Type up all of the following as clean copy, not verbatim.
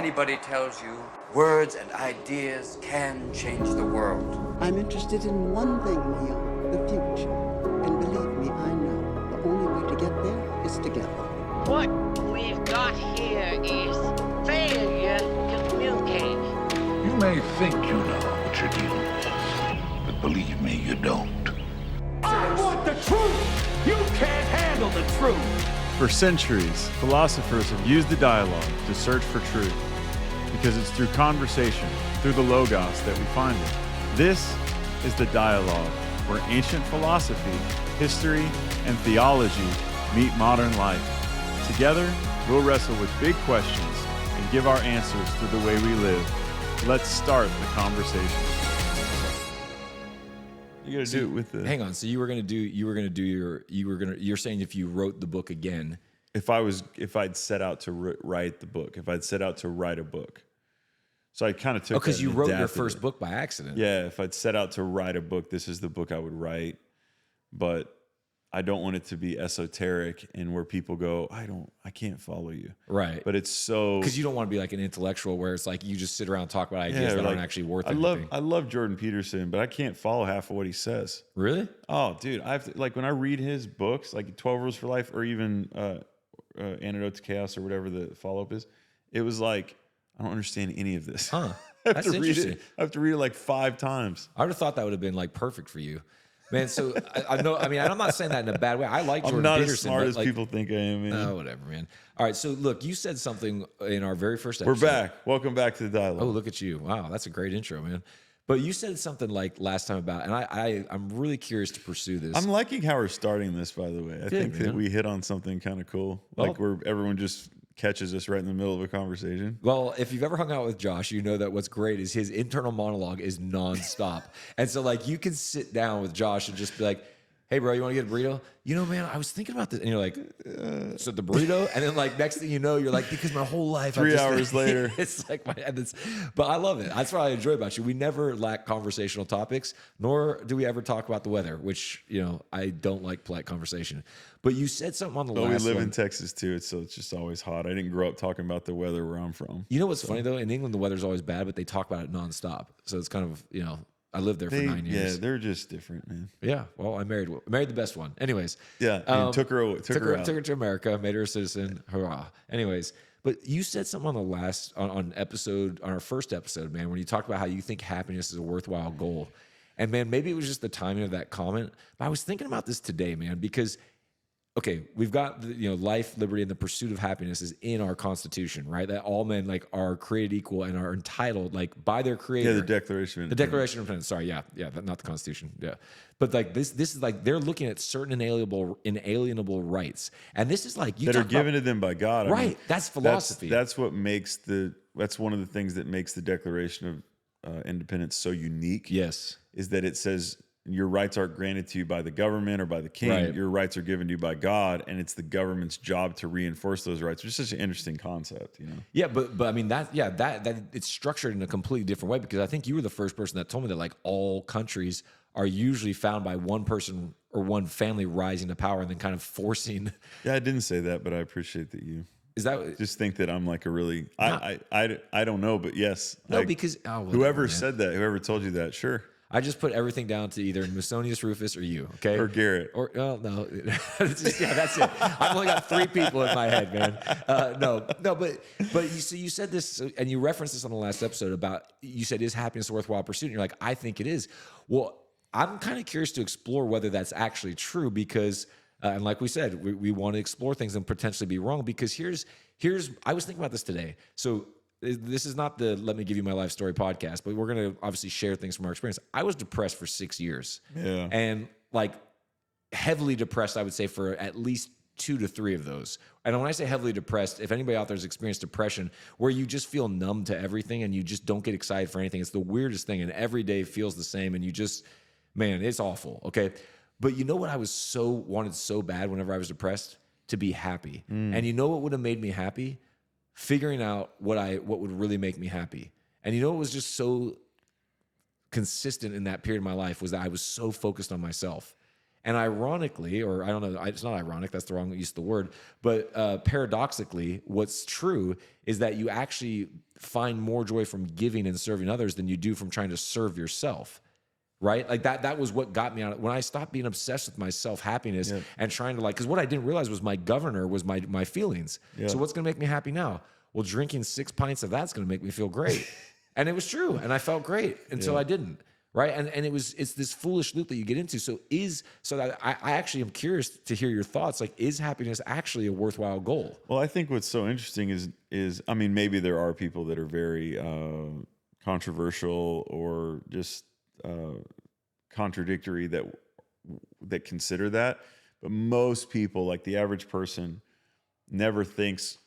anybody tells you words and ideas can change the world. I'm interested in one thing, Neil, the future. And believe me, I know the only way to get there is together. What we've got here is failure to communicate. You may think you know what you're dealing with, but believe me, you don't. I want the truth! You can't handle the truth! For centuries, philosophers have used the dialogue to search for truth, because it's through conversation, through the logos, that we find it. This is the dialogue, where ancient philosophy, history, and theology meet modern life. Together, we'll wrestle with big questions and give our answers through the way we live. Let's start the conversation. You gotta do it with the. Hang on. So you're saying if you wrote the book again, If I'd set out to write the book, if I'd set out to write a book, so I kind of took. because you and wrote your adapted first it. book by accident. Yeah, if I'd set out to write a book, this is the book I would write. But I don't want it to be esoteric and where people go, I can't follow you. Right. But it's so Because you don't want to be like an intellectual where it's like you just sit around and talk about ideas that aren't actually worth anything. I love Jordan Peterson, but I can't follow half of what he says. Really? Oh, dude, like when I read his books, like 12 Rules for Life or even Antidote to Chaos or whatever the follow-up is, it was like, I don't understand any of this. Huh. I have That's to read interesting. it. I have to read it like 5 times. I would have thought that would have been like perfect for you. Man, so I know. I mean, I'm not saying that in a bad way. I like Jordan I'm not Peterson. as smart but, as like, people think I am. Man. Oh, whatever, man. All right, so look, you said something in our very first We're episode. back. Welcome back to the dialogue. Oh, look at you. Wow, that's a great intro, man. But you said something like last time about, and I'm really curious to pursue this. I'm liking how we're starting this, by the way. I think that we hit on something kind of cool. Well- Like where everyone just catches us right in the middle of a conversation. Well, if you've ever hung out with Josh, you know that what's great is his internal monologue is nonstop. And so, like, you can sit down with Josh and just be like, hey, bro, you want to get a burrito? You know, man, I was thinking about this. And you're like, so the burrito? And then, like, next thing you know, you're like, because my whole life. 3 hours later. It's like, but I love it. That's what I enjoy about you. We never lack conversational topics, nor do we ever talk about the weather, which, you know, I don't like polite conversation. But you said something on the But last we live one. in Texas, too, so it's just always hot. I didn't grow up talking about the weather where I'm from. You know what's funny, though? In England, the weather's always bad, but they talk about it nonstop. So it's kind of, you know, I lived there for 9 years. Yeah, they're just different, man. Yeah, well, I married the best one. Anyways, Yeah, and took her out. took her to America, made her a citizen. Hurrah! Anyways, but you said something on the last on our first episode, man, when you talked about how you think happiness is a worthwhile goal, and man, maybe it was just the timing of that comment. But I was thinking about this today, man, because okay, we've got life, liberty, and the pursuit of happiness is in our Constitution, right? That all men like are created equal and are entitled like by their Creator. Yeah, the Declaration of The Declaration of Independence. Sorry, yeah, not the Constitution. Yeah, but like this is like they're looking at certain inalienable rights, and this is like that are given to them by God. Right, I mean, that's philosophy. That's what makes that's one of the things that makes the Declaration of Independence so unique. Yes, is that it says your rights aren't granted to you by the government or by the king. Right. Your rights are given to you by God, and it's the government's job to reinforce those rights, which is such an interesting concept, you know? Yeah, but I mean that it's structured in a completely different way, because I think you were the first person that told me that like all countries are usually found by one person or one family rising to power and then kind of forcing. Yeah, I didn't say that, but I appreciate that you Is that just think that I'm like a really I don't know, but yes. No, because whoever said that, whoever told you that, sure. I just put everything down to either Musonius Rufus or you, okay? Or Garrett. Or, well, no. Yeah, that's it. I've only got 3 people in my head, man. No, but you said this, and you referenced this on the last episode about, you said, is happiness a worthwhile pursuit? And you're like, I think it is. Well, I'm kind of curious to explore whether that's actually true, because, and like we said, we want to explore things and potentially be wrong, because here's I was thinking about this today. So this is not the Let Me Give You My Life Story podcast, but we're going to obviously share things from our experience. I was depressed for 6 years. Yeah. And like heavily depressed, I would say, for at least 2 to 3 of those. And when I say heavily depressed, if anybody out there has experienced depression where you just feel numb to everything and you just don't get excited for anything, it's the weirdest thing. And every day feels the same. And you just, man, it's awful. Okay. But you know what I wanted so bad whenever I was depressed? To be happy. And you know what would have made me happy? Figuring out what would really make me happy. And you know what was just so consistent in that period of my life was that I was so focused on myself. And ironically, or I don't know, it's not ironic, that's the wrong use of the word, but paradoxically, what's true is that you actually find more joy from giving and serving others than you do from trying to serve yourself. Right? Like that was what got me out. When I stopped being obsessed with my self-happiness and trying to because what I didn't realize was my governor was my feelings. Yeah. So what's going to make me happy now? Well, drinking 6 pints of that's going to make me feel great. And it was true. And I felt great until I didn't. Right. And it's this foolish loop that you get into. I actually am curious to hear your thoughts. Like, is happiness actually a worthwhile goal? Well, I think what's so interesting is I mean, maybe there are people that are very controversial or just contradictory that consider that, but most people, like the average person, never thinks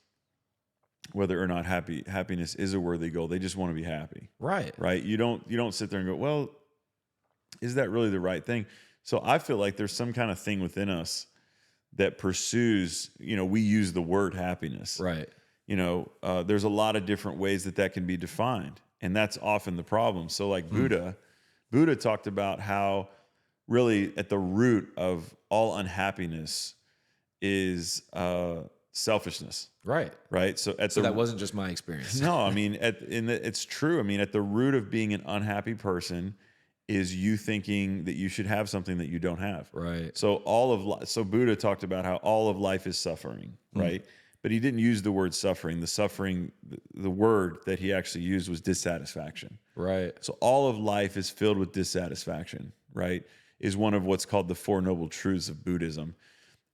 whether or not happiness is a worthy goal. They just want to be happy. Right. You don't sit there and go, well, is that really the right thing? So I feel like there's some kind of thing within us that pursues, we use the word happiness. Right. There's a lot of different ways that can be defined, and that's often the problem. So like Buddha talked about how really at the root of all unhappiness is selfishness. Right. So that wasn't just my experience. No, I mean, it's true. I mean, at the root of being an unhappy person is you thinking that you should have something that you don't have. Right. So so Buddha talked about how all of life is suffering. Right. But he didn't use the word suffering. The word that he actually used was dissatisfaction. Right. So all of life is filled with dissatisfaction, right? Is one of what's called the Four Noble Truths of Buddhism.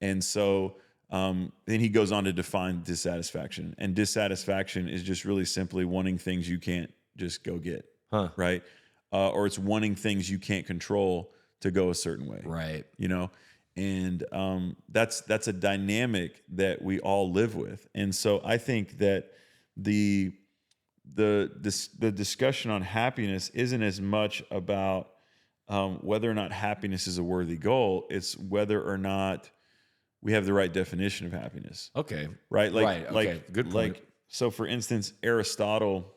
And so then he goes on to define dissatisfaction. And dissatisfaction is just really simply wanting things you can't just go get, right? Or it's wanting things you can't control to go a certain way. Right. And that's a dynamic that we all live with. And so I think that the discussion on happiness isn't as much about whether or not happiness is a worthy goal. It's whether or not we have the right definition of happiness. Okay. Right. Okay. Good point. So for instance, Aristotle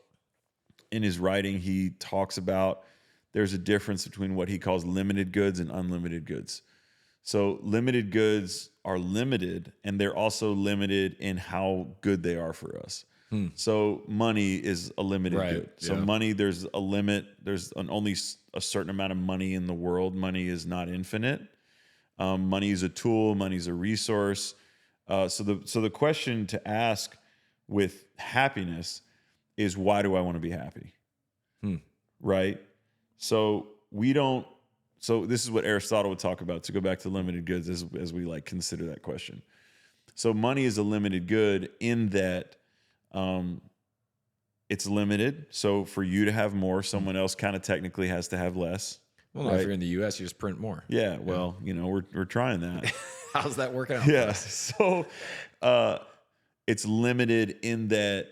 in his writing, he talks about there's a difference between what he calls limited goods and unlimited goods. So limited goods are limited, and they're also limited in how good they are for us. So money is a limited good. So money, there's a limit. There's only a certain amount of money in the world. Money is not infinite. Money is a tool. Money is a resource. So the question to ask with happiness is, why do I want to be happy? Right? So this is what Aristotle would talk about, to go back to limited goods as we consider that question. So money is a limited good in that it's limited. So for you to have more, someone else kind of technically has to have less. Well, if you're in the U.S., you just print more. Yeah. Well, we're trying that. How's that working out? Yeah. So it's limited in that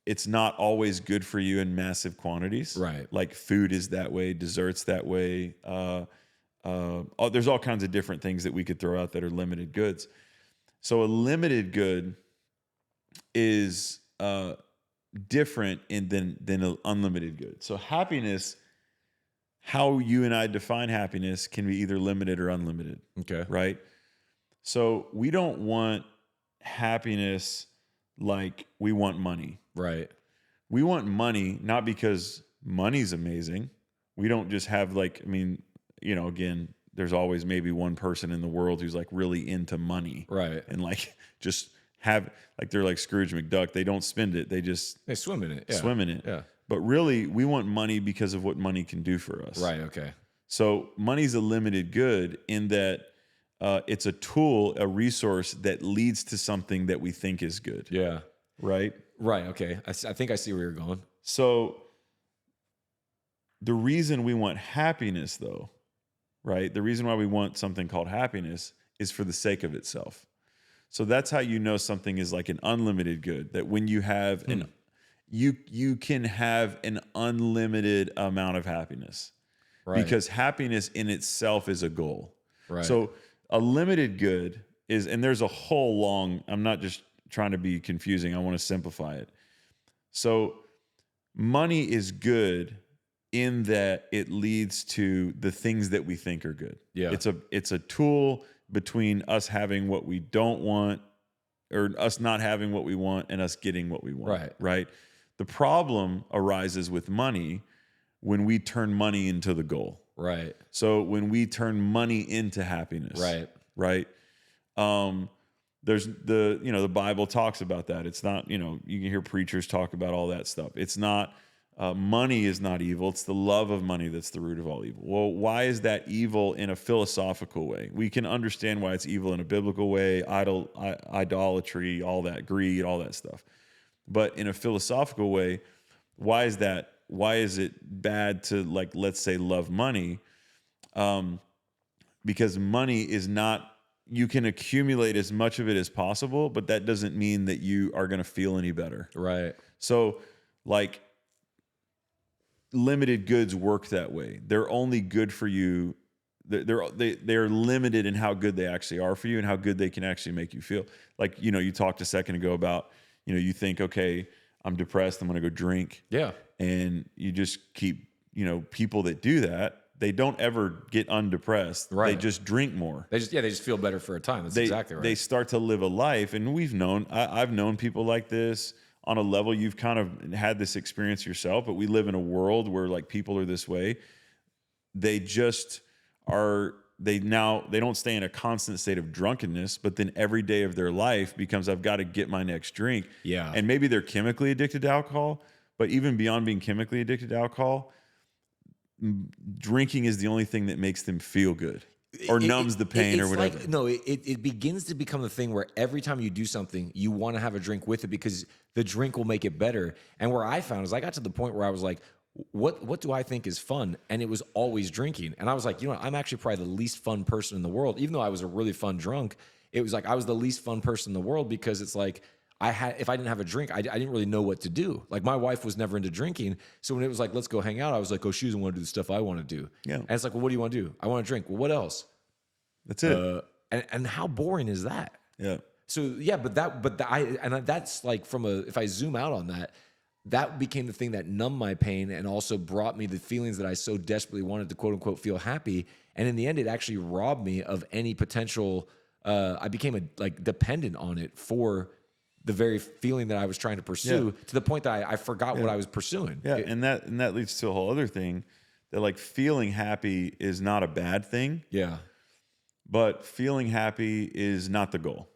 it's not always good for you in massive quantities. Right. Like food is that way, desserts that way. There's all kinds of different things that we could throw out that are limited goods. So a limited good is different than an unlimited good. So happiness, how you and I define happiness, can be either limited or unlimited. Okay. Right? So we don't want happiness like we want money. Right. We want money not because money's amazing. We don't just have again, there's always maybe one person in the world who's really into money. Right. And just have, they're like Scrooge McDuck. They don't spend it. They swim in it. Yeah. Swim in it. Yeah. But really, we want money because of what money can do for us. Right. Okay. So money's a limited good in that it's a tool, a resource that leads to something that we think is good. Yeah. Right? Right. Okay. I think I see where you're going. So the reason we want happiness, though, right? The reason why we want something called happiness is for the sake of itself. So that's how you know something is like an unlimited good, that when you have you can have an unlimited amount of happiness. Right. Because happiness in itself is a goal. Right. So a limited good is, and there's a whole long, I'm not just trying to be confusing, I want to simplify it. So money is good in that it leads to the things that we think are good. Yeah. It's a tool between us having what we don't want, or us not having what we want, and us getting what we want. Right. Right. The problem arises with money when we turn money into the goal. Right. So when we turn money into happiness. Right. Right. There's the Bible talks about that. It's not, you can hear preachers talk about all that stuff. It's not, money is not evil. It's the love of money that's the root of all evil. Well, why is that evil in a philosophical way? We can understand why it's evil in a biblical way, idolatry, all that, greed, all that stuff. But in a philosophical way, why is that? Why is it bad to, like, let's say, love money? Because money is not, you can accumulate as much of it as possible, but that doesn't mean that you are going to feel any better. Right. So, like, limited goods work that way. They're only good for you. They're limited in how good they actually are for you and how good they can actually make you feel. Like, you talked a second ago about, you think, okay, I'm depressed, I'm going to go drink. Yeah. And you just keep, people that do that, they don't ever get undepressed. Right. They just drink more. They just feel better for a time. That's exactly right. They start to live a life, and I've known people like this on a level. You've kind of had this experience yourself, but we live in a world where, like, people are this way. They just are. They don't stay in a constant state of drunkenness, but then every day of their life becomes, I've got to get my next drink. Yeah. And maybe they're chemically addicted to alcohol, but even beyond being chemically addicted to alcohol, drinking is the only thing that makes them feel good or numbs the pain or whatever. It begins to become the thing where every time you do something, you want to have a drink with it because the drink will make it better. And where I found is I got to the point where I was like, what do I think is fun? And it was always drinking. And I was like, I'm actually probably the least fun person in the world. Even though I was a really fun drunk, it was like I was the least fun person in the world because it's like, if I didn't have a drink, I didn't really know what to do. Like, my wife was never into drinking. So when it was like, let's go hang out, I was like, oh, she doesn't want to do the stuff I want to do. Yeah. And it's like, well, what do you want to do? I want to drink. Well, what else? That's it. And how boring is that? Yeah. So yeah, that's like if I zoom out on that, that became the thing that numbed my pain and also brought me the feelings that I so desperately wanted to, quote unquote, feel happy. And in the end, it actually robbed me of any potential. I became dependent on it for the very feeling that I was trying to pursue, to the point that I forgot what I was pursuing. Yeah, and that leads to a whole other thing, that, like, feeling happy is not a bad thing. Yeah. But feeling happy is not the goal.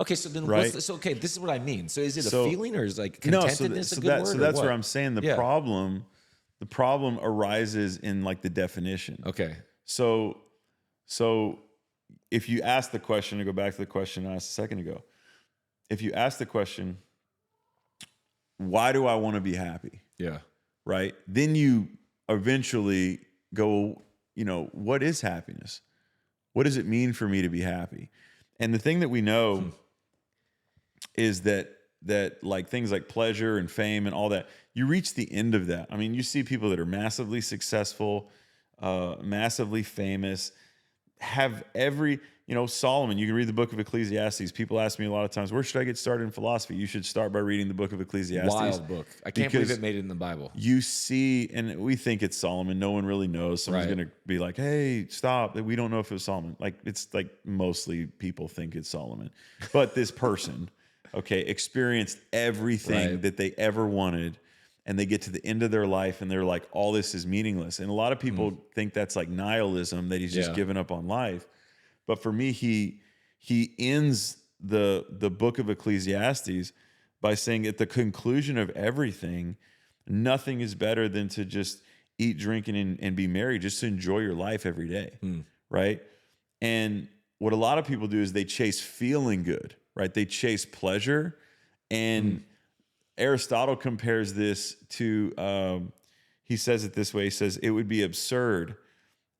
Okay, so then right? this is what I mean. So is it a feeling, or is, like, contentedness a good word? So that's where I'm saying the problem arises in, like, the definition. Okay. So if you ask the question, to go back to the question I asked a second ago, if you ask the question, why do I want to be happy? Yeah. Right? Then you eventually go, what is happiness? What does it mean for me to be happy? And the thing that we know is that like things like pleasure and fame and all that, you reach the end of that. I mean, you see people that are massively successful, massively famous, have every, Solomon, you can read the book of Ecclesiastes. People ask me a lot of times, where should I get started in philosophy? You should start by reading the book of Ecclesiastes. Wild book. I can't believe it made it in the Bible. You see, and we think it's Solomon. No one really knows. Someone's going to be like, hey, stop. We don't know if it was Solomon. Like, it's like mostly people think it's Solomon. But this person, experienced everything that they ever wanted. And they get to the end of their life and they're like, all this is meaningless. And a lot of people think that's like nihilism, that he's just given up on life. But for me, he ends the book of Ecclesiastes by saying, at the conclusion of everything, nothing is better than to just eat, drink, and be merry, just to enjoy your life every day, right? And what a lot of people do is they chase feeling good, right? They chase pleasure. And Aristotle compares this to, he says it this way, he says, it would be absurd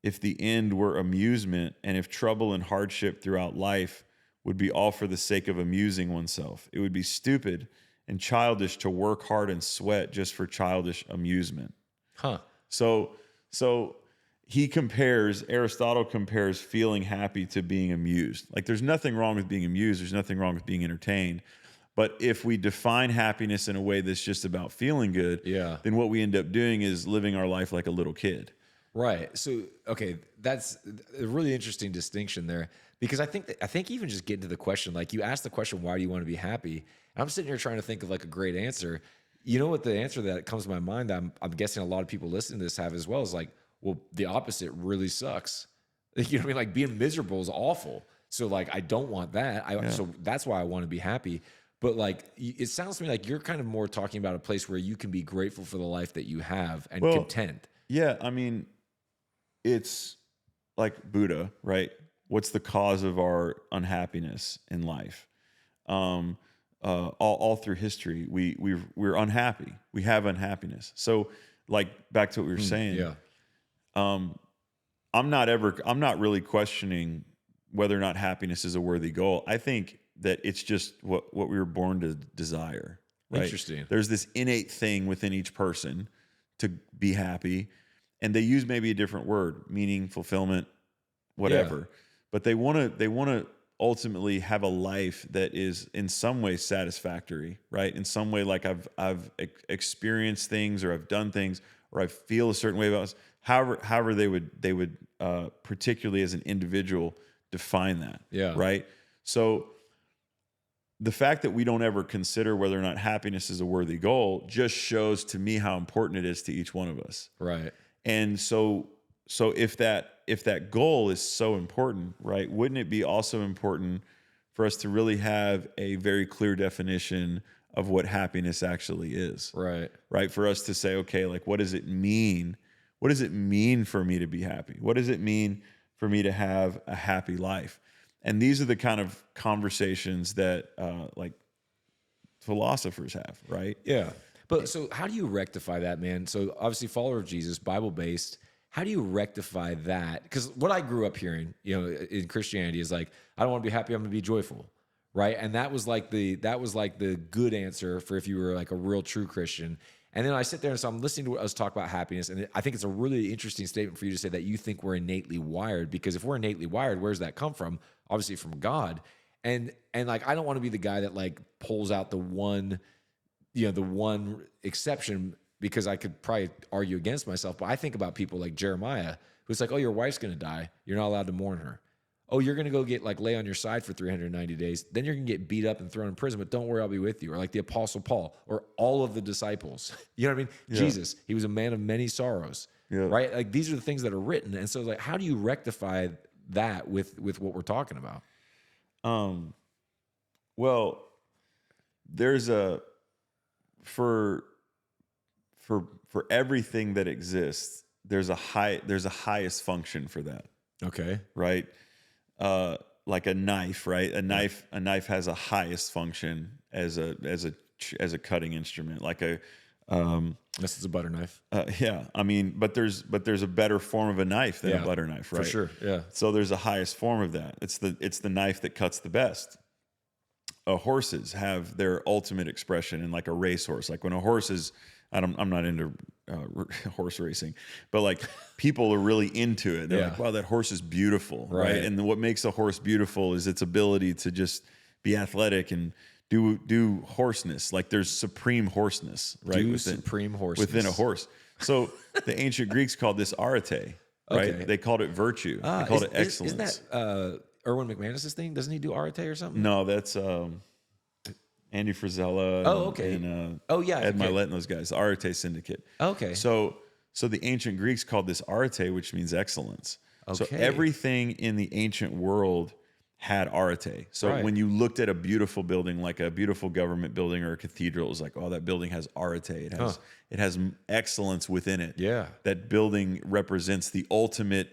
if the end were amusement, and if trouble and hardship throughout life would be all for the sake of amusing oneself. It would be stupid and childish to work hard and sweat just for childish amusement. So Aristotle compares feeling happy to being amused. Like, there's nothing wrong with being amused. There's nothing wrong with being entertained. But if we define happiness in a way that's just about feeling good, then what we end up doing is living our life like a little kid. Right. So, okay, that's a really interesting distinction there, because I think even just getting to the question, like you asked the question, why do you want to be happy? And I'm sitting here trying to think of like a great answer. You know what the answer that comes to my mind, I'm guessing a lot of people listening to this have as well, is like, well, the opposite really sucks. You know what I mean? Like being miserable is awful. So like, I don't want that. So that's why I want to be happy. But like, it sounds to me like you're kind of more talking about a place where you can be grateful for the life that you have and content. Yeah. I mean, it's like Buddha, right? What's the cause of our unhappiness in life? All through history, we're unhappy. We have unhappiness. So like back to what we were saying. I'm not really questioning whether or not happiness is a worthy goal. I think that it's just what we were born to desire. Right? Interesting. There's this innate thing within each person to be happy, and they use maybe a different word, meaning, fulfillment, whatever. But they want to ultimately have a life that is in some way satisfactory, right? In some way, like I've experienced things, or I've done things, or I feel a certain way about us. However they would particularly as an individual define that. Right. So the fact that we don't ever consider whether or not happiness is a worthy goal just shows to me how important it is to each one of us. Right. And so if that goal is so important, right, wouldn't it be also important for us to really have a very clear definition of what happiness actually is? Right. Right. For us to say, okay, like, what does it mean? What does it mean for me to be happy? What does it mean for me to have a happy life? And these are the kind of conversations that like philosophers have, right? Yeah. But so how do you rectify that, man? So obviously follower of Jesus, Bible-based. How do you rectify that? Because what I grew up hearing, in Christianity is like, I don't want to be happy, I'm going to be joyful, right? And that was like the good answer for if you were like a real true Christian. And then I sit there and so I'm listening to us talk about happiness, and I think it's a really interesting statement for you to say that you think we're innately wired, because if we're innately wired, where does that come from? Obviously from God. And like, I don't want to be the guy that like pulls out the one exception, because I could probably argue against myself. But I think about people like Jeremiah, who's like, oh, your wife's going to die. You're not allowed to mourn her. Oh, you're going to go get like lay on your side for 390 days. Then you're going to get beat up and thrown in prison, but don't worry, I'll be with you. Or like the Apostle Paul, or all of the disciples. You know what I mean? Yeah. Jesus, he was a man of many sorrows, right? Like these are the things that are written. And so like, how do you rectify that with what we're talking about? Well, there's for everything that exists, there's a highest function for that. Okay. Right. Like a knife, right? A knife has a highest function as a cutting instrument, like a, this is a butter knife. Yeah. I mean, but there's a better form of a knife than a butter knife, right? For sure. Yeah. So there's a highest form of that. It's the knife that cuts the best. Horses have their ultimate expression in like a racehorse. Like when a horse is, I'm not into horse racing, but like people are really into it. They're like, wow, that horse is beautiful, right? And what makes a horse beautiful is its ability to just be athletic and do horseness. Like there's supreme horseness, right? Supreme horseness within a horse. So the ancient Greeks called this arete, right? Okay. They called it virtue. They called it excellence. Isn't that Erwin McManus's thing? Doesn't he do arete or something? No, that's Andy Frisella. And Ed Milet and those guys, the Arete Syndicate. Okay. So the ancient Greeks called this arete, which means excellence. Okay. So everything in the ancient world had arete. So when you looked at a beautiful building, like a beautiful government building or a cathedral, it was like, oh, that building has arete. It has excellence within it. Yeah. That building represents the ultimate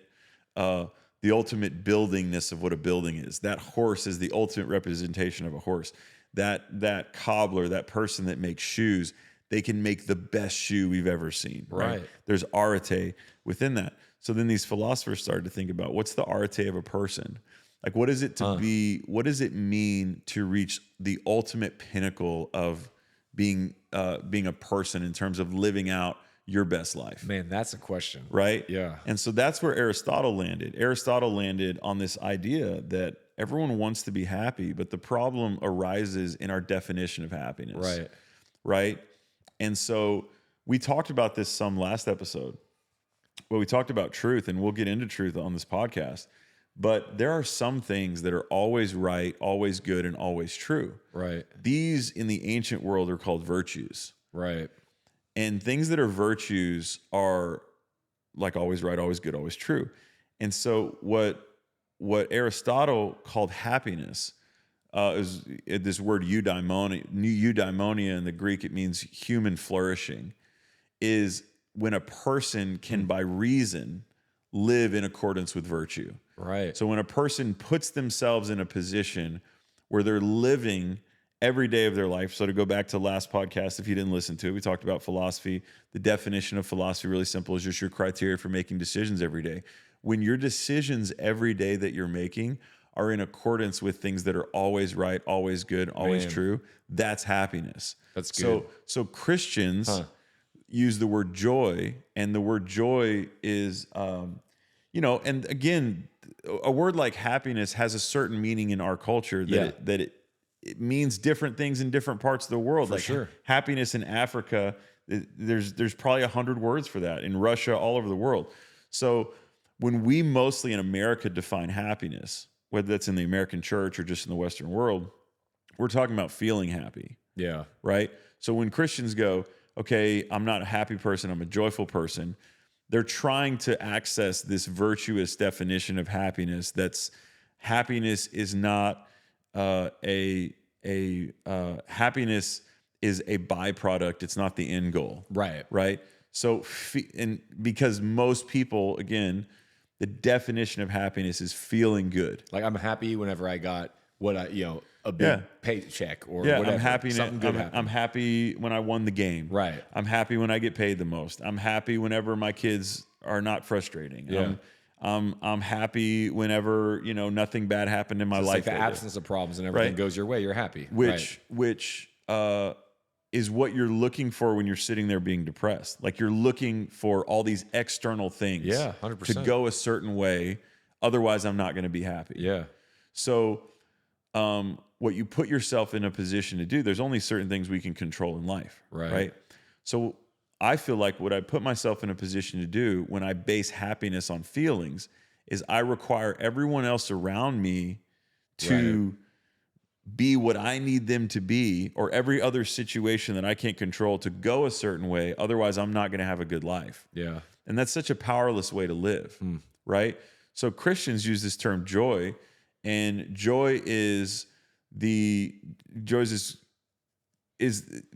buildingness of what a building is. That horse is the ultimate representation of a horse. That cobbler, that person that makes shoes, they can make the best shoe we've ever seen. Right. There's arete within that. So then these philosophers started to think about, what's the arete of a person? Like, what is it to be? What does it mean to reach the ultimate pinnacle of being a person in terms of living out your best life? Man, that's a question. Right? Yeah. And so that's where Aristotle landed. Aristotle landed on this idea that everyone wants to be happy, but the problem arises in our definition of happiness. Right. Right. And so we talked about this some last episode. Well, we talked about truth, and we'll get into truth on this podcast. But there are some things that are always right, always good, and always true. Right. These in the ancient world are called virtues. Right. And things that are virtues are like always right, always good, always true. And so what Aristotle called happiness is this word eudaimonia in the Greek. It means human flourishing, is when a person can by reason live in accordance with virtue. Right. So when a person puts themselves in a position where they're living every day of their life. So to go back to the last podcast, if you didn't listen to it, we talked about philosophy. The definition of philosophy, really simple, is just your criteria for making decisions every day. When your decisions every day that you're making are in accordance with things that are always right, always good, always true, that's happiness. That's good. So Christians use the word joy, and the word joy is, and again, a word like happiness has a certain meaning in our culture that it means different things in different parts of the world. For sure. Happiness in Africa, there's probably 100 words for that. In Russia, all over the world. So when we mostly in America define happiness, whether that's in the American church or just in the Western world, we're talking about feeling happy. Yeah. Right? So when Christians go, okay, I'm not a happy person, I'm a joyful person, they're trying to access this virtuous definition of happiness. That's happiness is not happiness is a byproduct. It's not the end goal. Right. Right. So, and because most people, again, the definition of happiness is feeling good. Like I'm happy whenever I got a big paycheck or whatever. I'm happy. Something good happened. I'm happy when I won the game. Right. I'm happy when I get paid the most. I'm happy whenever my kids are not frustrating. Yeah. I'm happy whenever, nothing bad happened in my life. Like the absence of problems and everything goes your way, you're happy. Which is what you're looking for when you're sitting there being depressed. Like you're looking for all these external things. Yeah, 100%. To go a certain way. Otherwise, I'm not going to be happy. Yeah. So what you put yourself in a position to do, there's only certain things we can control in life. Right. So I feel like what I put myself in a position to do when I base happiness on feelings is I require everyone else around me to be what I need them to be, or every other situation that I can't control to go a certain way. Otherwise, I'm not going to have a good life. Yeah. And that's such a powerless way to live. Right. So Christians use this term joy, and joy is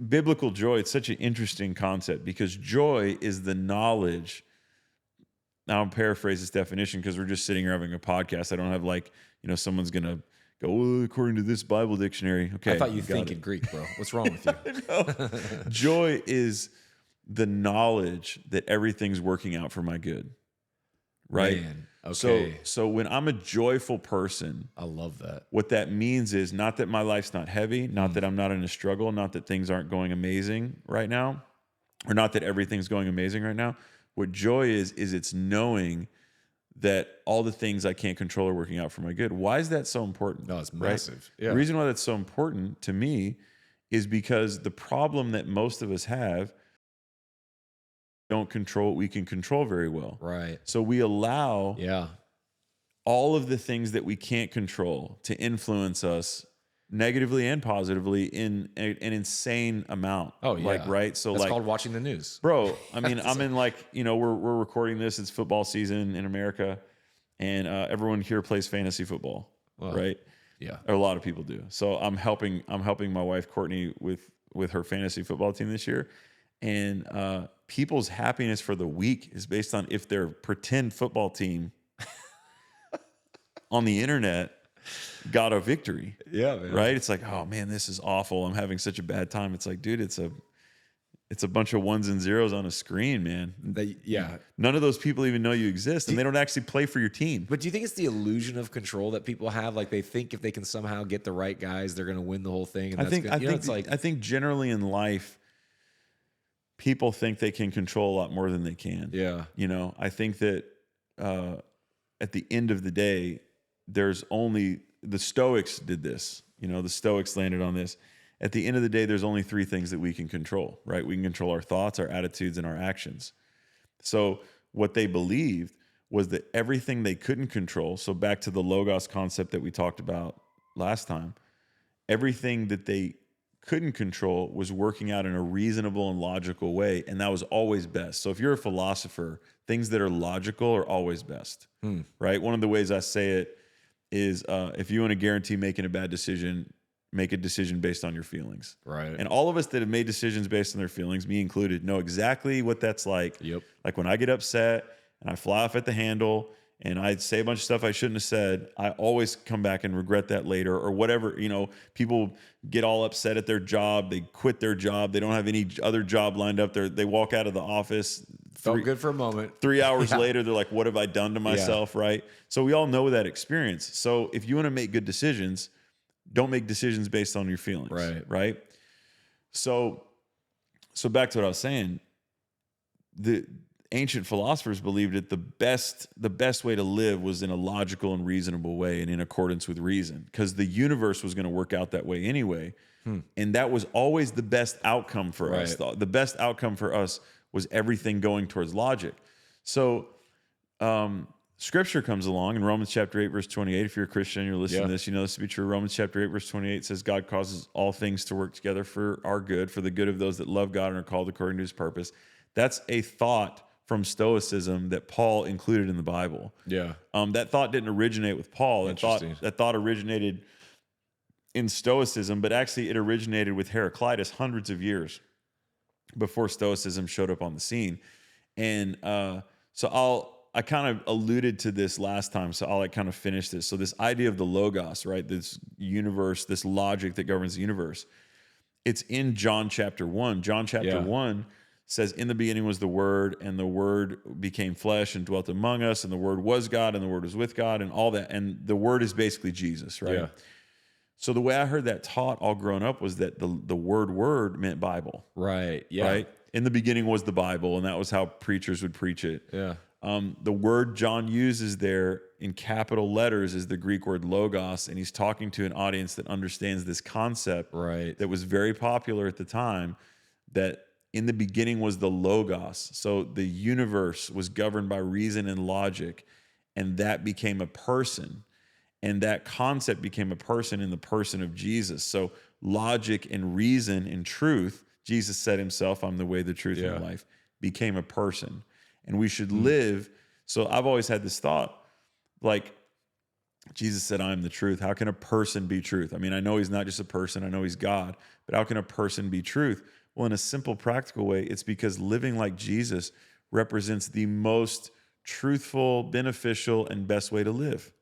biblical joy. It's such an interesting concept because joy is the knowledge. Now I'm paraphrasing this definition because we're just sitting here having a podcast. I don't have someone's going to go, well, according to this Bible dictionary. Okay. I thought you think in Greek, bro. What's wrong with you? Joy is the knowledge that everything's working out for my good. Right. Man, okay. So when I'm a joyful person, I love that. What that means is not that my life's not heavy, not that I'm not in a struggle, not that things aren't going amazing right now, or not that everything's going amazing right now. What joy is it's knowing that all the things I can't control are working out for my good. Why is that so important? No, it's massive. Right? Yeah. The reason why that's so important to me is because the problem that most of us have, don't control what we can control very well. Right. So we allow all of the things that we can't control to influence us negatively and positively in an insane amount. Oh, yeah. Right? So that's called watching the news. Bro, I mean, I'm in we're recording this. It's football season in America, and everyone here plays fantasy football, right? Yeah. Or a lot of people do. So I'm helping my wife, Courtney, with her fantasy football team this year. And people's happiness for the week is based on if their pretend football team on the internet got a victory. Yeah, man. Right? It's like, oh man, this is awful. I'm having such a bad time. It's like, dude, it's a bunch of ones and zeros on a screen, man. None of those people even know you exist, and they don't actually play for your team. But do you think it's the illusion of control that people have? Like they think if they can somehow get the right guys, they're going to win the whole thing. And I think generally in life, people think they can control a lot more than they can. Yeah. I think that at the end of the day, there's only the Stoics did this. The Stoics landed on this. At the end of the day, there's only three things that we can control, right? We can control our thoughts, our attitudes, and our actions. So what they believed was that everything they couldn't control, so back to the logos concept that we talked about last time, everything that they couldn't control was working out in a reasonable and logical way, and that was always best. So if you're a philosopher, things that are logical are always best, right? One of the ways I say it is if you want to guarantee making a bad decision, make a decision based on your feelings. Right. And all of us that have made decisions based on their feelings, me included, know exactly what that's like. Yep. Like when I get upset and I fly off at the handle and I say a bunch of stuff I shouldn't have said, I always come back and regret that later or whatever. People get all upset at their job. They quit their job. They don't have any other job lined up. They walk out of the office. Felt good for a moment. 3 hours later, they're like, what have I done to myself, right? So we all know that experience. So if you want to make good decisions, don't make decisions based on your feelings. Right. So back to what I was saying, the ancient philosophers believed that the best way to live was in a logical and reasonable way and in accordance with reason, because the universe was going to work out that way anyway. And that was always the best outcome for us. The best outcome for us was everything going towards logic. So, Scripture comes along in Romans chapter 8, verse 28. If you're a Christian and you're listening to this, you know this to be true. Romans chapter 8, verse 28 says, God causes all things to work together for our good, for the good of those that love God and are called according to his purpose. That's a thought from Stoicism that Paul included in the Bible. Yeah. That thought didn't originate with Paul. That thought originated in Stoicism, but actually it originated with Heraclitus hundreds of years before Stoicism showed up on the scene. And I kind of alluded to this last time, so I'll kind of finish this. So this idea of the logos, right? This universe, this logic that governs the universe. It's in John chapter 1. John chapter 1 says, in the beginning was the Word, and the Word became flesh and dwelt among us, and the Word was God, and the Word was with God, and all that. And the Word is basically Jesus, right? Yeah. So the way I heard that taught all grown up was that the word meant Bible. Right, yeah. Right? In the beginning was the Bible, and that was how preachers would preach it. Yeah. The word John uses there in capital letters is the Greek word logos, and he's talking to an audience that understands this concept that was very popular at the time, that in the beginning was the logos. So the universe was governed by reason and logic, and that became a person, and that concept became a person in the person of Jesus. So logic and reason and truth, Jesus said himself, I'm the way, the truth, and the life, became a person. And we should live. So I've always had this thought, like Jesus said, I am the truth. How can a person be truth? I mean, I know he's not just a person. I know he's God. But how can a person be truth? Well, in a simple, practical way, it's because living like Jesus represents the most truthful, beneficial, and best way to live.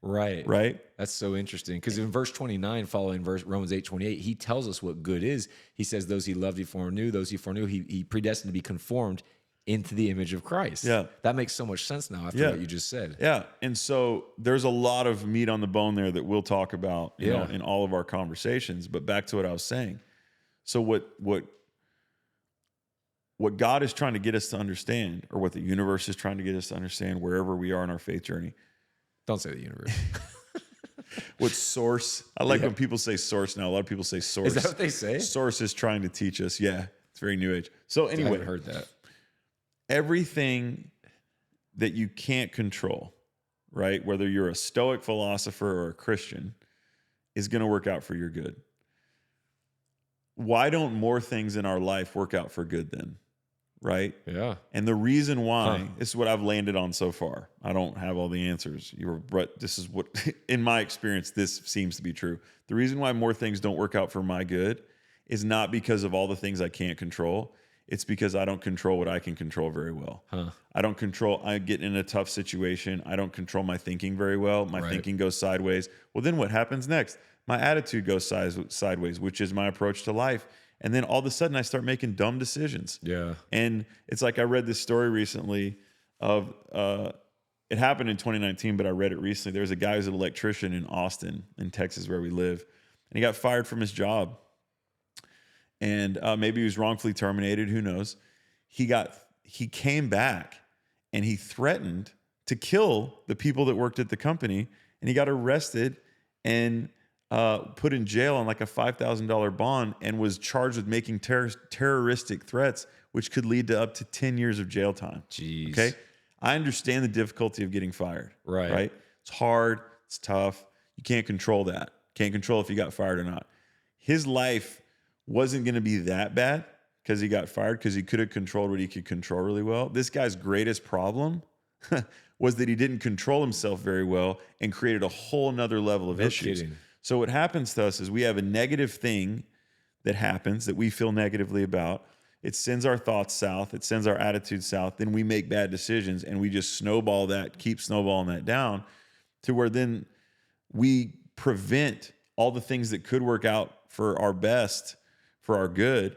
Right. That's so interesting. Because in verse 29, following Romans 8:28, he tells us what good is. He says, those he loved, he foreknew. Those he foreknew, he predestined to be conformed into the image of Christ. Yeah. That makes so much sense now after what you just said. Yeah. And so there's a lot of meat on the bone there that we'll talk about you know, in all of our conversations. But back to what I was saying. So what God is trying to get us to understand, or what the universe is trying to get us to understand wherever we are in our faith journey. Don't say the universe. What source? I like when people say source now. A lot of people say source. Is that what they say? Source is trying to teach us. Yeah. It's very new age. So anyway. I haven't heard that. Everything that you can't control, right? Whether you're a Stoic philosopher or a Christian, is going to work out for your good. Why don't more things in our life work out for good then? Right? Yeah. And the reason why, this is what I've landed on so far. I don't have all the answers. But this is what, in my experience, this seems to be true. The reason why more things don't work out for my good is not because of all the things I can't control. It's because I don't control what I can control very well. I get in a tough situation. I don't control my thinking very well. My thinking goes sideways. Well, then what happens next? My attitude goes sideways, which is my approach to life. And then all of a sudden I start making dumb decisions. Yeah. And it's like I read this story recently of, it happened in 2019, but I read it recently. There was a guy who's an electrician in Austin, in Texas, where we live. And he got fired from his job. And maybe he was wrongfully terminated. Who knows? He came back and he threatened to kill the people that worked at the company. And he got arrested and put in jail on like a $5,000 bond and was charged with making terroristic threats, which could lead to up to 10 years of jail time. Jeez. Okay. I understand the difficulty of getting fired. Right. It's hard. It's tough. You can't control that. Can't control if you got fired or not. His life wasn't going to be that bad because he got fired, because he could have controlled what he could control really well. This guy's greatest problem was that he didn't control himself very well and created a whole nother level of issues. Kidding. So what happens to us is we have a negative thing that happens that we feel negatively about. It sends our thoughts south. It sends our attitude south. Then we make bad decisions and we just snowball that, keep snowballing that down to where then we prevent all the things that could work out for our best, for our good,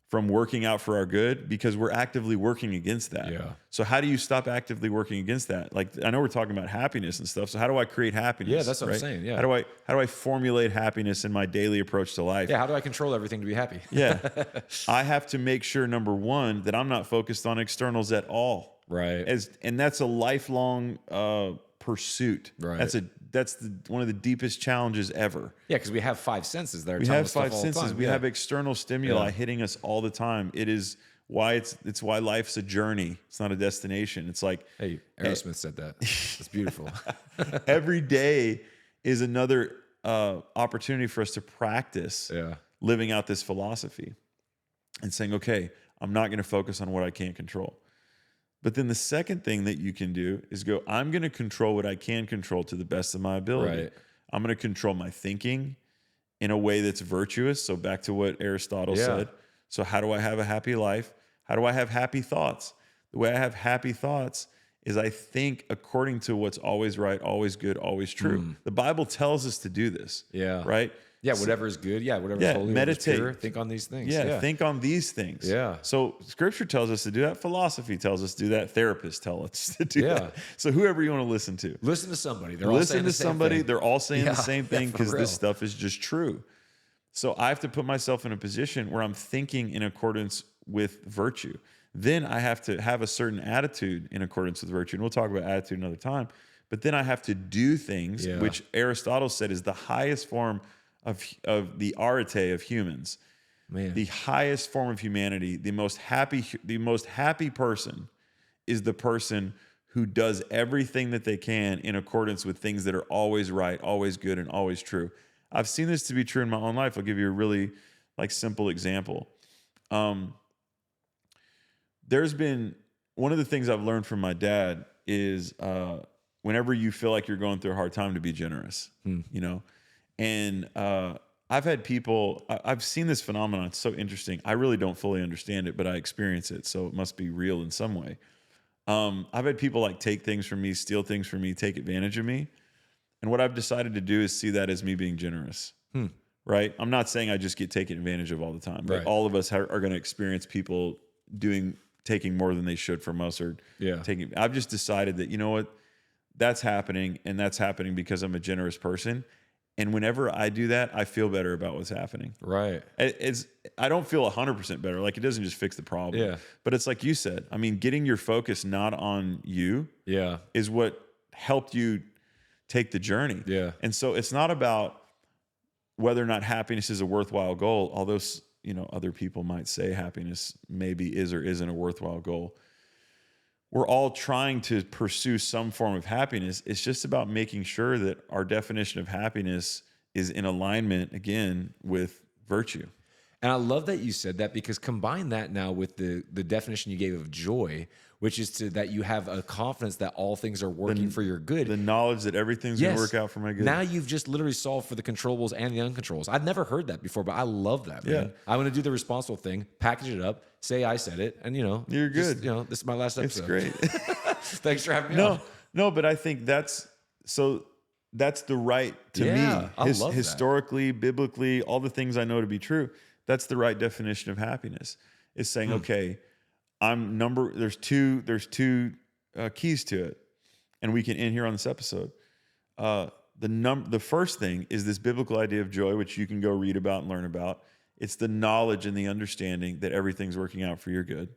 from working out for our good, because we're actively working against that. Yeah. So how do you stop actively working against that? Like, I know we're talking about happiness and stuff. So how do I create happiness? Yeah, that's what I'm saying. Yeah. How do I formulate happiness in my daily approach to life? Yeah. How do I control everything to be happy? Yeah. I have to make sure, number one, that I'm not focused on externals at all. Right. And that's a lifelong pursuit. Right. That's one of the deepest challenges ever. Yeah, because we have five senses that are We telling have us stuff five all the senses. time. We Yeah. have external stimuli hitting us all the time. It is why it's why life's a journey. It's not a destination. It's like, Hey, Aerosmith said that. It's beautiful. every day is another opportunity for us to practice living out this philosophy and saying, okay, I'm not going to focus on what I can't control. But then the second thing that you can do is go, I'm going to control what I can control to the best of my ability. Right. I'm going to control my thinking in a way that's virtuous. So back to what Aristotle said. So how do I have a happy life? How do I have happy thoughts? The way I have happy thoughts is I think according to what's always right, always good, always true. The Bible tells us to do this. Yeah. Right? Yeah, whatever is good. Yeah, whatever is holy, meditate. whatever is pure, think on these things. Yeah, think on these things. Yeah. So Scripture tells us to do that. Philosophy tells us to do that. Therapists tell us to do Yeah. that. So whoever you want to listen to. Listen to somebody. They're all saying the same thing. They're all saying Yeah, the same thing for because real. this stuff is just true. So I have to put myself in a position where I'm thinking in accordance with virtue. Then I have to have a certain attitude in accordance with virtue. And we'll talk about attitude another time. But then I have to do things, which Aristotle said is the highest form of the arete of humans. Man. The highest form of humanity, the most happy person is the person who does everything that they can in accordance with things that are always right, always good, and always true. I've seen this to be true in my own life. I'll give you a really simple example. There's been one of the things I've learned from my dad is whenever you feel like you're going through a hard time, to be generous, you know? And I've had people, I've seen this phenomenon. It's so interesting. I really don't fully understand it, but I experience it. So it must be real in some way. I've had people take things from me, steal things from me, take advantage of me. And what I've decided to do is see that as me being generous, right? I'm not saying I just get taken advantage of all the time, but all of us are going to experience people taking more than they should from us, or taking. I've just decided that, you know what, that's happening, and that's happening because I'm a generous person. And whenever I do that, I feel better about what's happening. Right. I don't feel 100% better. It doesn't just fix the problem. Yeah. But it's like you said. I mean, getting your focus not on you is what helped you take the journey. Yeah. And so it's not about whether or not happiness is a worthwhile goal, although, other people might say happiness maybe is or isn't a worthwhile goal. We're all trying to pursue some form of happiness. It's just about making sure that our definition of happiness is in alignment, again, with virtue. And I love that you said that, because combine that now with the definition you gave of joy, which is that you have a confidence that all things are working for your good. The knowledge that everything's going to work out for my good. Now you've just literally solved for the controllables and the uncontrollables. I've never heard that before, but I love that, man. Yeah. I'm going to do the responsible thing, package it up, say I said it, and you're good. This is my last episode. It's great. Thanks for having me on. No, but I think that's the right to me. I love historically, biblically, all the things I know to be true. That's the right definition of happiness. Is saying, okay, there's two keys to it, and we can end here on this episode. The first thing is this biblical idea of joy, which you can go read about and learn about. It's the knowledge and the understanding that everything's working out for your good.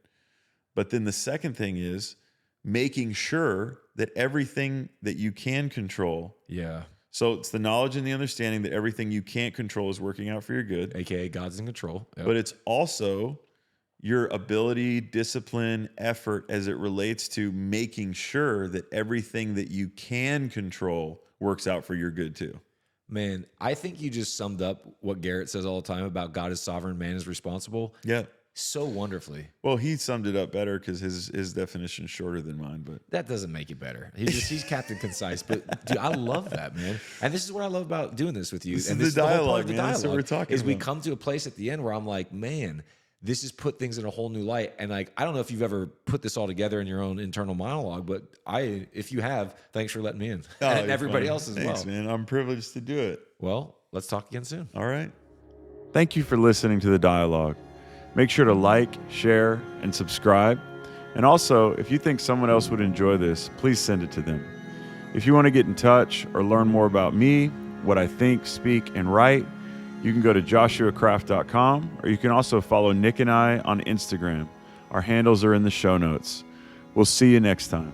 But then the second thing is making sure that everything that you can control. Yeah. So it's the knowledge and the understanding that everything you can't control is working out for your good. AKA God's in control. Yep. But it's also your ability, discipline, effort as it relates to making sure that everything that you can control works out for your good too. Man, I think you just summed up what Garrett says all the time about God is sovereign, man is responsible. Yeah. So wonderfully. Well, he summed it up better because his definition is shorter than mine, but that doesn't make it better. He's Captain Concise, but dude, I love that, man. And this is what I love about doing this with you. This and is this the is the whole dialogue, part of the man. dialogue. That's what we're talking is we about. come to a place at the end where I'm like, man, this has put things in a whole new light. And like, I don't know if you've ever put this all together in your own internal monologue, but if you have, thanks for letting me in. Oh, and you're everybody funny. else as Thanks, well. man. I'm privileged to do it. Well, let's talk again soon. All right. Thank you for listening to the dialogue. Make sure to like, share, and subscribe. And also, if you think someone else would enjoy this, please send it to them. If you want to get in touch or learn more about me, what I think, speak, and write, you can go to joshuacraft.com, or you can also follow Nick and I on Instagram. Our handles are in the show notes. We'll see you next time.